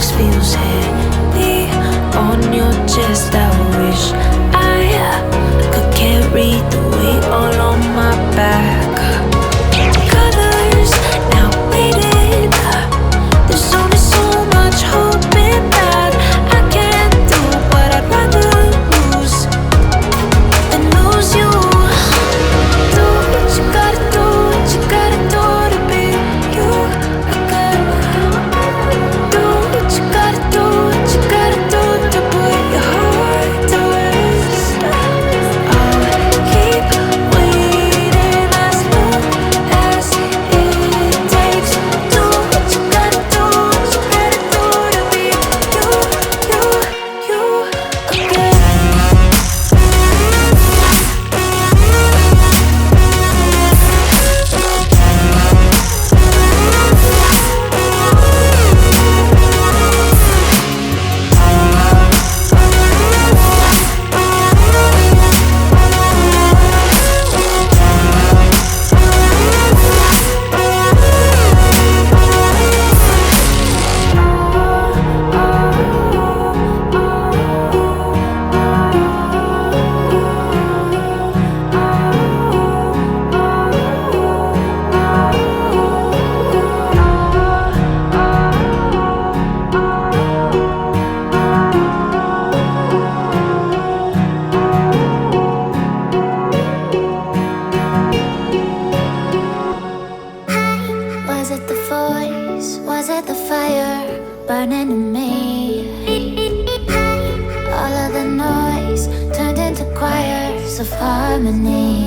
just feels heavy on your chest. I wish I could carry the weight all on my back. Colors now faded. There's only so much holding back. I can't do what I'd rather lose than lose you. Do what you gotta do, what you gotta do to be you again. Do what you gotta do, what you gotta do to put your heart to rest. I'll keep waiting as long as it takes. Do what you gotta do, what you gotta do to be you again. Was it the voice? Was it the fire burning in me? All of the noise turned into choirs of harmony.